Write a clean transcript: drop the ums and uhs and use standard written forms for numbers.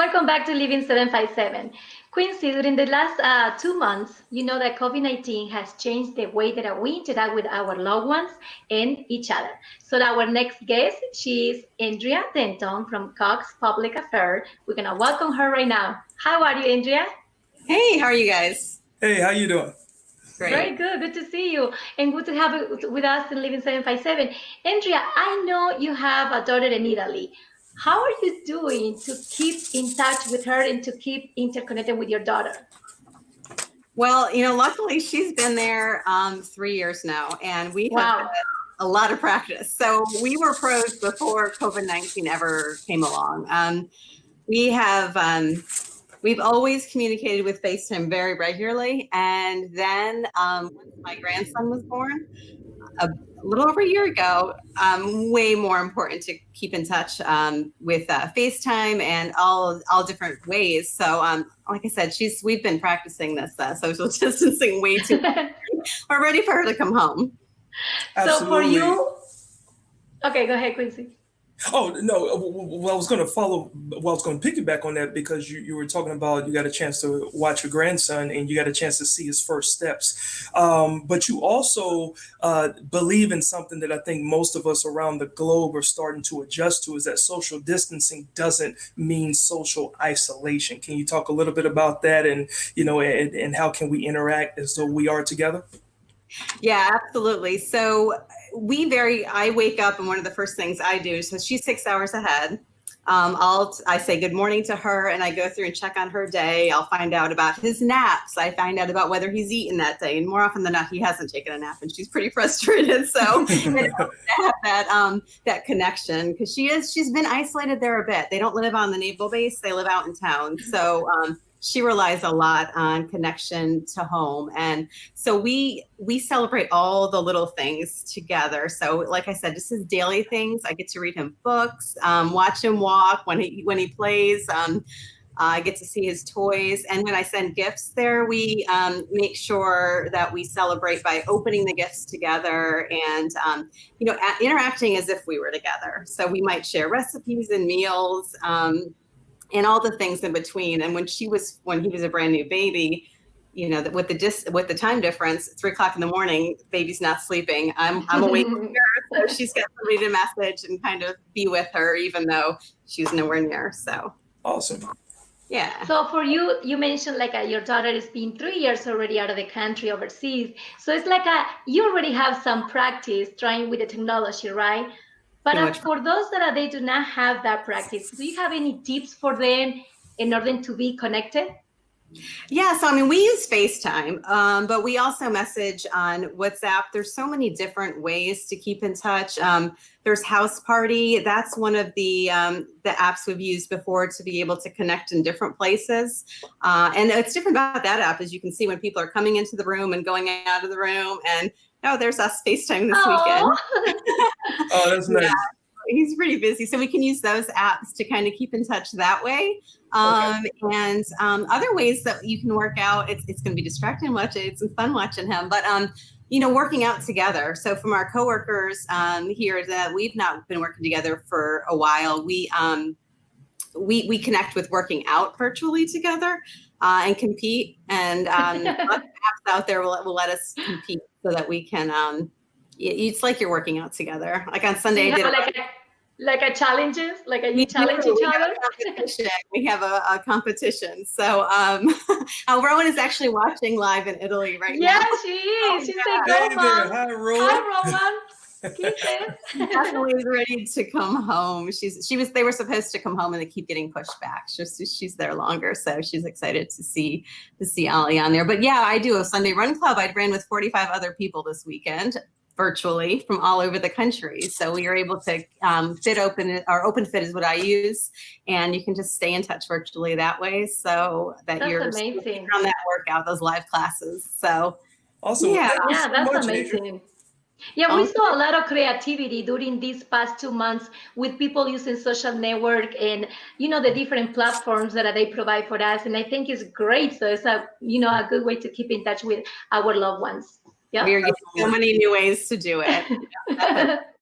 Welcome back to Living 757. Quincy, during the last 2 months, you know that COVID-19 has changed the way that we interact with our loved ones and each other. So our next guest, she is Andrea Denton from Cox Public Affairs. We're going to welcome her right now. How are you, Andrea? Hey, how are you guys? Hey, how you doing? Very Great. good. Good to see you. And good to have you with us in Living 757. Andrea, I know you have a daughter in Italy. How are you doing to keep in touch with her and to keep interconnected with your daughter? Well, luckily she's been there 3 years now, and we have had Wow. a lot of practice. So we were pros before COVID-19 ever came along. We have we've always communicated with FaceTime very regularly, and then once my grandson was born, a little over a year ago, way more important to keep in touch with FaceTime and all different ways. So, like I said, we've been practicing this social distancing way too much. We're ready for her to come home. So for Absolutely. you, okay, go ahead, Quincy. Oh no, well, I was going to follow. Well, I was going to piggyback on that because you were talking about you got a chance to watch your grandson and you got a chance to see his first steps. But you also believe in something that I think most of us around the globe are starting to adjust to, is that social distancing doesn't mean social isolation. Can you talk a little bit about that, and and how can we interact as though we are together? Yeah, absolutely. So I wake up and one of the first things I do, so she's 6 hours ahead. I say good morning to her and I go through and check on her day. I'll find out about his naps. I find out about whether he's eaten that day. And more often than not, he hasn't taken a nap and she's pretty frustrated. So it helps to have that connection, because she's been isolated there a bit. They don't live on the naval base. They live out in town. So she relies a lot on connection to home. And so we celebrate all the little things together. So like I said, just his daily things. I get to read him books, watch him walk when he plays. I get to see his toys. And when I send gifts there, we make sure that we celebrate by opening the gifts together and, interacting as if we were together. So we might share recipes and meals, and all the things in between. And when he was a brand new baby, with the time difference, 3 o'clock in the morning, baby's not sleeping. I'm awake with her, so she's got somebody to message and kind of be with her, even though she's nowhere near. So Awesome. yeah. So for you, you mentioned like your daughter has been 3 years already out of the country overseas. So it's like you already have some practice trying with the technology, right? But for those that they do not have that practice, do you have any tips for them in order to be connected? Yeah, so I mean, we use FaceTime, but we also message on WhatsApp. There's so many different ways to keep in touch. There's House Party. That's one of the apps we've used before to be able to connect in different places. And it's different about that app, as you can see when people are coming into the room and going out of the room. And there's us FaceTime this weekend. Oh, that's nice. Yeah, he's pretty busy, so we can use those apps to kind of keep in touch that way. And other ways that you can work out, it's going to be distracting watching. It's fun watching him, but working out together. So from our coworkers here that we've not been working together for a while, we connect with working out virtually together and compete. And lots of apps out there will let us compete so that we can. It's like you're working out together. Like on Sunday, I did like a challenges, like you challenge each other. We have a competition. So Rowan is actually watching live in Italy right now. Yeah, she is. She's like, go, Mom. Hi, Rowan. Hi, Rowan. Definitely ready to come home. They were supposed to come home and they keep getting pushed back. She's there longer, so she's excited to see Ollie on there. But yeah, I do a Sunday run club. I ran with 45 other people this weekend, virtually from all over the country. So we are able to Open Fit is what I use, and you can just stay in touch virtually that way, so that you're amazing on that workout, those live classes. So awesome. Yeah, that's amazing. Yeah, we saw a lot of creativity during these past 2 months with people using social network and the different platforms that they provide for us, and I think it's great. So it's a good way to keep in touch with our loved ones. Yeah, we are getting so many new ways to do it.